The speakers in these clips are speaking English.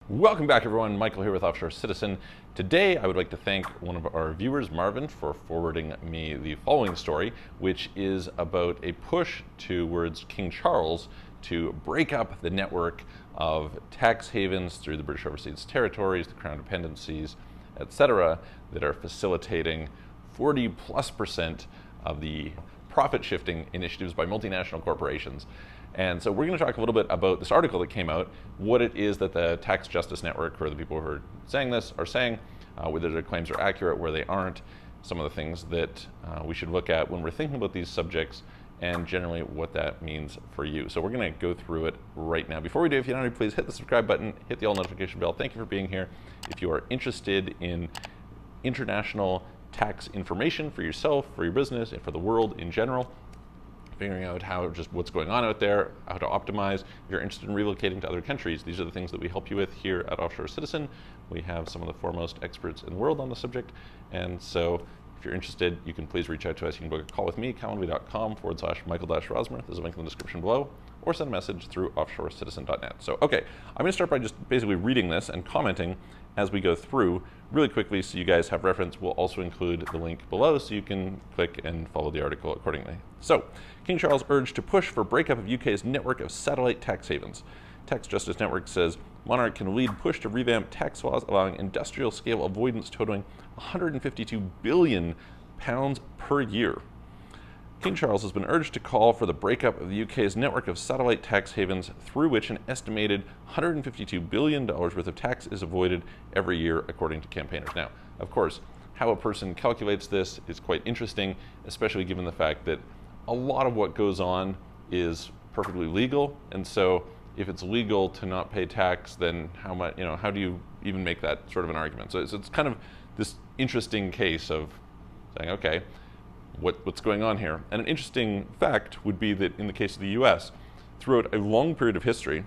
Welcome back, everyone. Michael here with Offshore Citizen. Today, I would like to thank one of our viewers, Marvin, for forwarding me the following story, which is about a push towards King Charles to break up the network of tax havens through the British Overseas Territories, the Crown Dependencies, etc., that are facilitating 40+% of the profit shifting initiatives by multinational corporations. And so we're going to talk a little bit about this article that came out, what it is that the Tax Justice Network, or the people who are saying this, are saying, whether their claims are accurate, where they aren't, some of the things that we should look at when we're thinking about these subjects, and generally what that means for you. So we're going to go through it right now. Before we do, if you don't already, please hit the subscribe button, hit the all notification bell. Thank you for being here. If you are interested in international tax information for yourself, for your business, and for the world in general, figuring out what's going on out there, how to optimize. If you're interested in relocating to other countries, these are the things that we help you with here at Offshore Citizen. We have some of the foremost experts in the world on the subject. And so if you're interested, you can please reach out to us. You can book a call with me, calendly.com/Michael-Rosmer. There's a link in the description below, or send a message through offshorecitizen.net. So, okay, I'm gonna start by just basically reading this and commenting as we go through really quickly so you guys have reference. We'll also include the link below so you can click and follow the article accordingly. So, King Charles urged to push for breakup of UK's network of satellite tax havens. Tax Justice Network says monarch can lead push to revamp tax laws allowing industrial scale avoidance totaling £152 billion per year. King Charles has been urged to call for the breakup of the UK's network of satellite tax havens through which an estimated $152 billion worth of tax is avoided every year, according to campaigners. Now, of course, how a person calculates this is quite interesting, especially given the fact that a lot of what goes on is perfectly legal, and so if it's legal to not pay tax, then how do you even make that sort of an argument? So it's kind of this interesting case of saying, okay, what's going on here? And an interesting fact would be that in the case of the US, throughout a long period of history,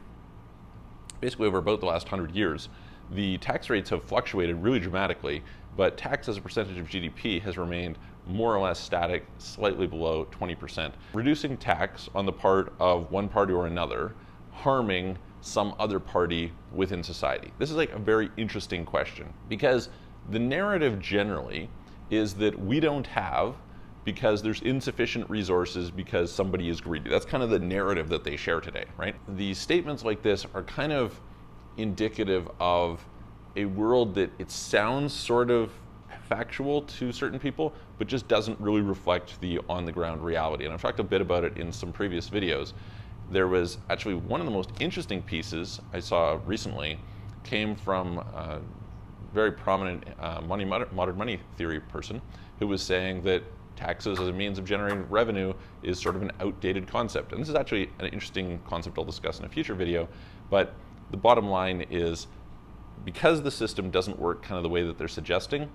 basically over about the last 100 years, the tax rates have fluctuated really dramatically, but tax as a percentage of GDP has remained more or less static, slightly below 20%. Reducing tax on the part of one party or another, harming some other party within society. This is like a very interesting question, because the narrative generally is that we don't have because there's insufficient resources because somebody is greedy. That's kind of the narrative that they share today, right? The statements like this are kind of indicative of a world that it sounds sort of factual to certain people, but just doesn't really reflect the on-the-ground reality. And I've talked a bit about it in some previous videos. There was actually one of the most interesting pieces I saw recently came from a very prominent modern money theory person who was saying that taxes as a means of generating revenue is sort of an outdated concept. And this is actually an interesting concept I'll discuss in a future video, but the bottom line is because the system doesn't work kind of the way that they're suggesting,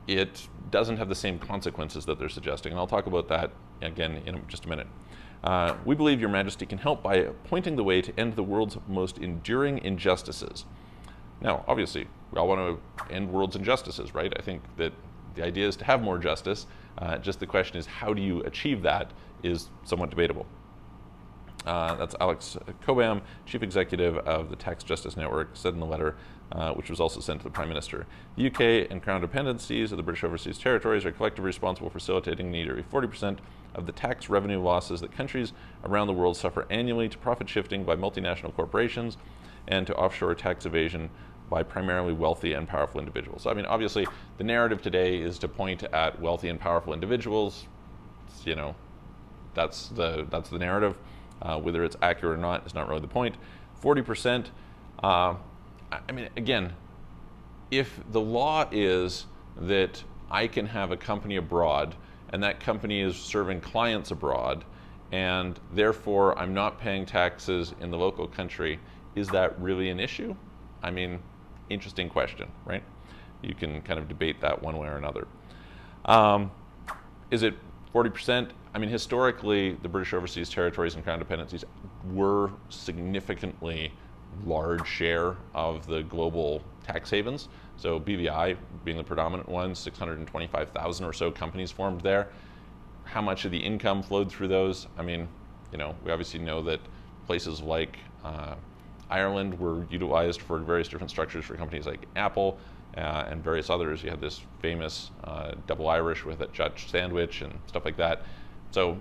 it doesn't have the same consequences that they're suggesting. And I'll talk about that again in just a minute. We believe Your Majesty can help by pointing the way to end the world's most enduring injustices. Now, obviously, we all want to end world's injustices, right? I think that the idea is to have more justice. Just the question is, how do you achieve that is somewhat debatable. That's Alex Cobham, Chief Executive of the Tax Justice Network, said in the letter, which was also sent to the Prime Minister. The UK and Crown Dependencies of the British Overseas Territories are collectively responsible for facilitating nearly 40% of the tax revenue losses that countries around the world suffer annually to profit shifting by multinational corporations and to offshore tax evasion by primarily wealthy and powerful individuals. So, I mean, obviously, the narrative today is to point at wealthy and powerful individuals. That's the narrative. Whether it's accurate or not is not really the point. 40%, I mean, again, if the law is that I can have a company abroad and that company is serving clients abroad and therefore I'm not paying taxes in the local country, is that really an issue? I mean, interesting question, right? You can kind of debate that one way or another. Is it 40%? I mean, historically, the British Overseas Territories and Crown Dependencies were significantly large share of the global tax havens. So BVI being the predominant one, 625,000 or so companies formed there. How much of the income flowed through those? I mean, we obviously know that places like Ireland were utilized for various different structures for companies like Apple and various others. You had this famous double Irish with a Dutch sandwich and stuff like that. So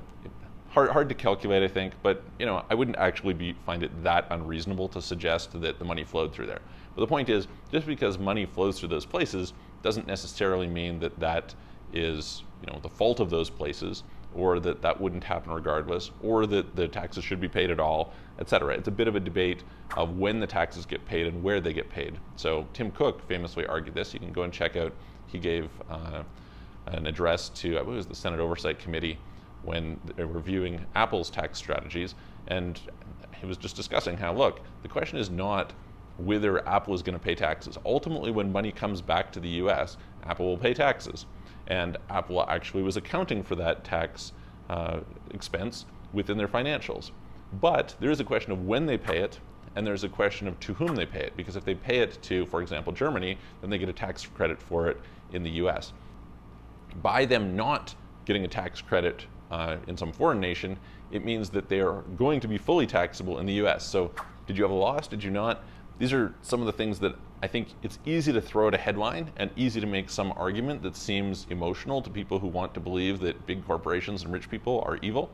hard to calculate, I think, but I wouldn't actually find it that unreasonable to suggest that the money flowed through there. But the point is, just because money flows through those places doesn't necessarily mean that that is the fault of those places, or that that wouldn't happen regardless, or that the taxes should be paid at all, etc. It's a bit of a debate of when the taxes get paid and where they get paid. So Tim Cook famously argued this. You can go and check out, he gave an address to, I believe it was the Senate Oversight Committee, when they were reviewing Apple's tax strategies, and he was just discussing how, look, the question is not whether Apple is going to pay taxes. Ultimately, when money comes back to the US, Apple will pay taxes. And Apple actually was accounting for that tax expense within their financials. But there is a question of when they pay it, and there's a question of to whom they pay it. Because if they pay it to, for example, Germany, then they get a tax credit for it in the US. By them not getting a tax credit in some foreign nation, it means that they are going to be fully taxable in the US. So did you have a loss? Did you not? These are some of the things that I think it's easy to throw out a headline and easy to make some argument that seems emotional to people who want to believe that big corporations and rich people are evil,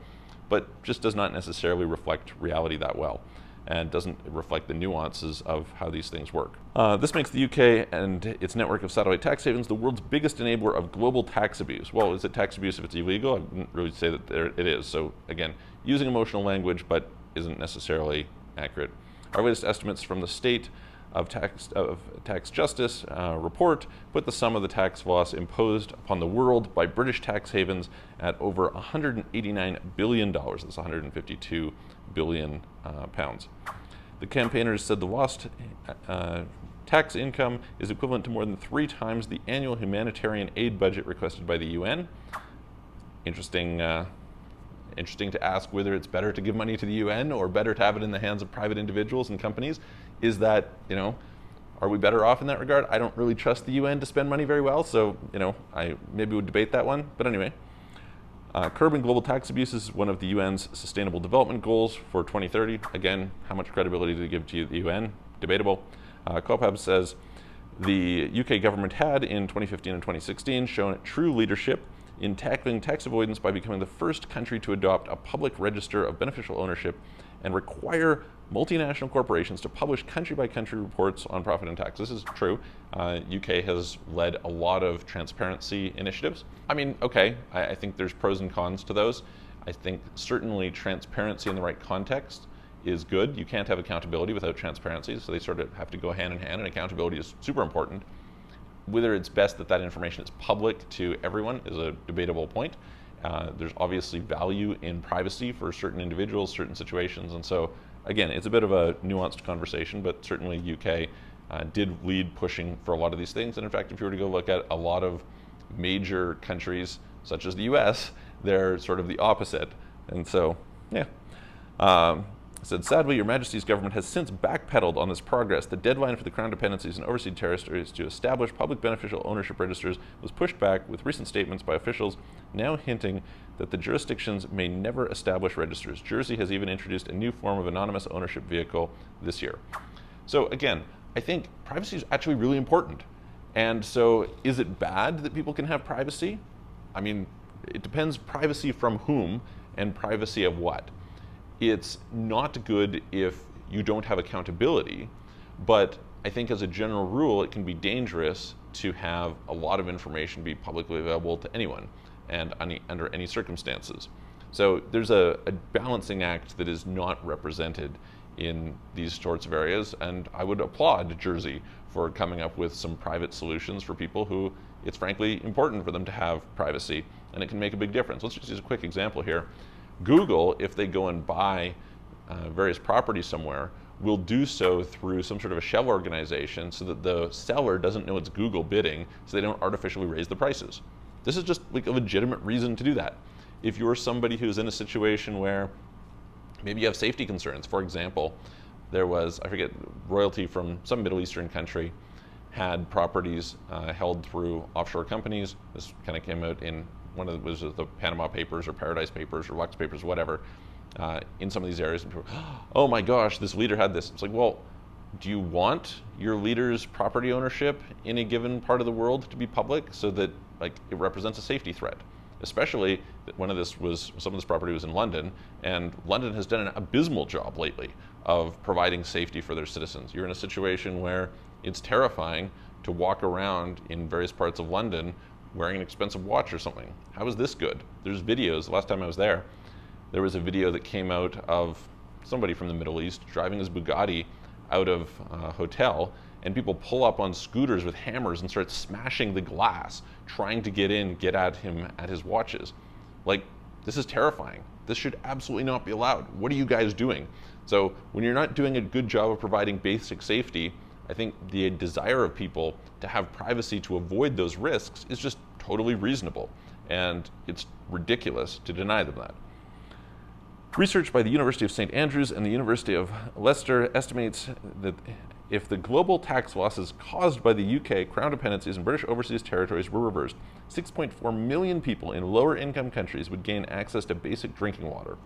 but just does not necessarily reflect reality that well, and doesn't reflect the nuances of how these things work. This makes the UK and its network of satellite tax havens the world's biggest enabler of global tax abuse. Well, is it tax abuse if it's illegal? I wouldn't really say that it is. So again, using emotional language, but isn't necessarily accurate. Our latest estimates from the State of Tax Justice report put the sum of the tax loss imposed upon the world by British tax havens at over $189 billion. That's 152 billion pounds. The campaigners said the lost tax income is equivalent to more than 3 times the annual humanitarian aid budget requested by the UN. Interesting to ask whether it's better to give money to the UN or better to have it in the hands of private individuals and companies. Is that, are we better off in that regard? I don't really trust the UN to spend money very well, so, I maybe would debate that one. But anyway, curbing global tax abuse is one of the UN's Sustainable Development Goals for 2030. Again, how much credibility do they give to the UN? Debatable. COPAB says the UK government had, in 2015 and 2016, shown true leadership in tackling tax avoidance by becoming the first country to adopt a public register of beneficial ownership and require multinational corporations to publish country-by-country reports on profit and tax. This is true. UK has led a lot of transparency initiatives. I mean, okay, I think there's pros and cons to those. I think certainly transparency in the right context is good. You can't have accountability without transparency, so they sort of have to go hand in hand, and accountability is super important. Whether it's best that that information is public to everyone is a debatable point. There's obviously value in privacy for certain individuals, certain situations, and so again, it's a bit of a nuanced conversation, but certainly UK did lead pushing for a lot of these things. And in fact, if you were to go look at a lot of major countries, such as the US, they're sort of the opposite. And so, yeah. It said, sadly, Your Majesty's government has since backpedaled on this progress. The deadline for the Crown dependencies and overseas territories to establish public beneficial ownership registers was pushed back, with recent statements by officials now hinting that the jurisdictions may never establish registers. Jersey has even introduced a new form of anonymous ownership vehicle this year. So again, I think privacy is actually really important. And so is it bad that people can have privacy? I mean, it depends privacy from whom and privacy of what. It's not good if you don't have accountability, but I think as a general rule, it can be dangerous to have a lot of information be publicly available to anyone and under any circumstances. So there's a balancing act that is not represented in these sorts of areas, and I would applaud Jersey for coming up with some private solutions for people who it's frankly important for them to have privacy, and it can make a big difference. Let's just use a quick example here. Google, if they go and buy various properties somewhere, will do so through some sort of a shell organization so that the seller doesn't know it's Google bidding, so they don't artificially raise the prices. This is just like a legitimate reason to do that. If you're somebody who's in a situation where maybe you have safety concerns, for example, there was, I forget, royalty from some Middle Eastern country had properties held through offshore companies. This kind of came out in one of the Panama Papers or Paradise Papers or Lux Papers, whatever, in some of these areas. And people, oh my gosh, this leader had this. It's like, well, do you want your leaders' property ownership in a given part of the world to be public so that like it represents a safety threat? Especially some of this property was in London, and London has done an abysmal job lately of providing safety for their citizens. You're in a situation where it's terrifying to walk around in various parts of London wearing an expensive watch or something. How is this good? There's videos. The last time I was there was a video that came out of somebody from the Middle East driving his Bugatti out of a hotel, and people pull up on scooters with hammers and start smashing the glass, trying to get at him at his watches. Like, this is terrifying. This should absolutely not be allowed. What are you guys doing? So when you're not doing a good job of providing basic safety, I think the desire of people to have privacy to avoid those risks is just totally reasonable, and it's ridiculous to deny them that. Research by the University of St. Andrews and the University of Leicester estimates that if the global tax losses caused by the UK Crown dependencies and British overseas territories were reversed, 6.4 million people in lower income countries would gain access to basic drinking water.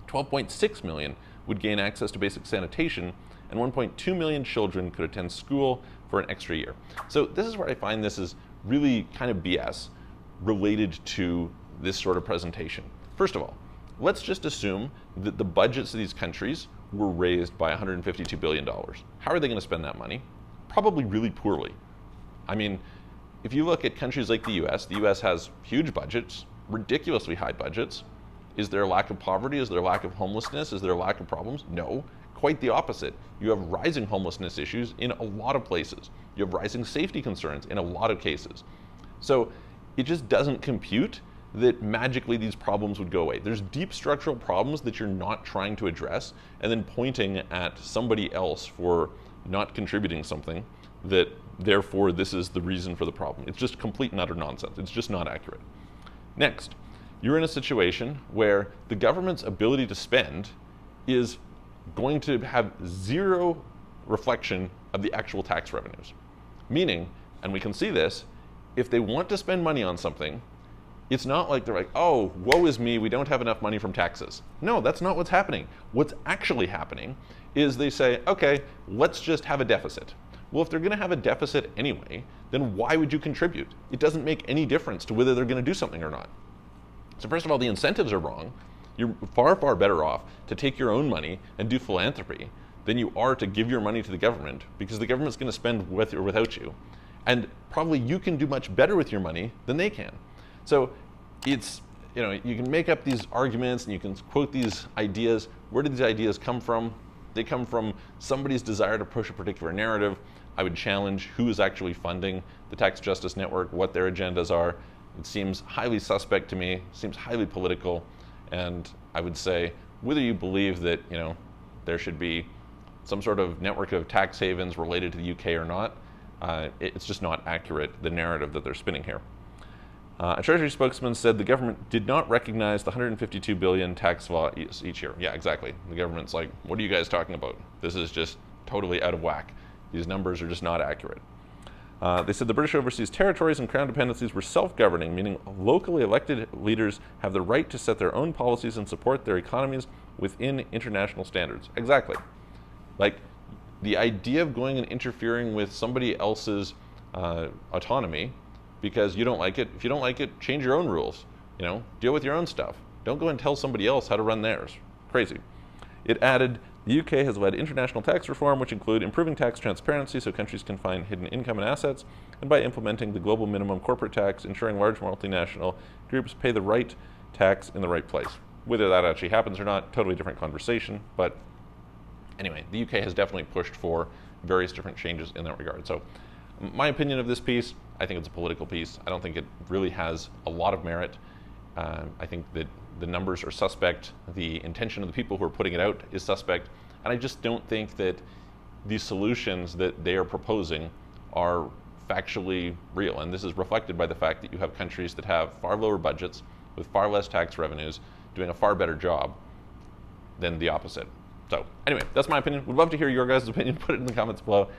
12.6 million would gain access to basic sanitation, and 1.2 million children could attend school for an extra year. So this is where I find this is really kind of BS related to this sort of presentation. First of all, let's just assume that the budgets of these countries were raised by $152 billion. How are they going to spend that money? Probably really poorly. I mean, if you look at countries like the US has huge budgets, ridiculously high budgets. Is there a lack of poverty? Is there a lack of homelessness? Is there a lack of problems? No, quite the opposite. You have rising homelessness issues in a lot of places. You have rising safety concerns in a lot of cases. So it just doesn't compute that magically these problems would go away. There's deep structural problems that you're not trying to address, and then pointing at somebody else for not contributing something that therefore this is the reason for the problem. It's just complete and utter nonsense. It's just not accurate. Next, you're in a situation where the government's ability to spend is going to have zero reflection of the actual tax revenues. Meaning, and we can see this, if they want to spend money on something, it's not like they're like, oh, woe is me, we don't have enough money from taxes. No, that's not what's happening. What's actually happening is they say, okay, let's just have a deficit. Well, if they're gonna have a deficit anyway, then why would you contribute? It doesn't make any difference to whether they're gonna do something or not. So first of all, the incentives are wrong. You're far, far better off to take your own money and do philanthropy than you are to give your money to the government, because the government's gonna spend with or without you. And probably you can do much better with your money than they can. So it's, you can make up these arguments and you can quote these ideas. Where do these ideas come from? They come from somebody's desire to push a particular narrative. I would challenge who is actually funding the Tax Justice Network, what their agendas are. It seems highly suspect to me, seems highly political, and I would say whether you believe that there should be some sort of network of tax havens related to the UK or not, it's just not accurate, the narrative that they're spinning here. A Treasury spokesman said the government did not recognize the $152 billion tax law each year. Yeah, exactly. The government's like, what are you guys talking about? This is just totally out of whack. These numbers are just not accurate. They said the British overseas territories and crown dependencies were self-governing, meaning locally elected leaders have the right to set their own policies and support their economies within international standards. Exactly. Like, the idea of going and interfering with somebody else's autonomy because you don't like it. If you don't like it, change your own rules. Deal with your own stuff. Don't go and tell somebody else how to run theirs. Crazy. It added, the UK has led international tax reform, which include improving tax transparency so countries can find hidden income and assets, and by implementing the global minimum corporate tax, ensuring large multinational groups pay the right tax in the right place. Whether that actually happens or not, totally different conversation. But anyway, the UK has definitely pushed for various different changes in that regard. So my opinion of this piece, I think it's a political piece. I don't think it really has a lot of merit. I think that the numbers are suspect. The intention of the people who are putting it out is suspect. And I just don't think that the solutions that they are proposing are factually real. And this is reflected by the fact that you have countries that have far lower budgets with far less tax revenues doing a far better job than the opposite. So anyway, that's my opinion. Would love to hear your guys' opinion. Put it in the comments below.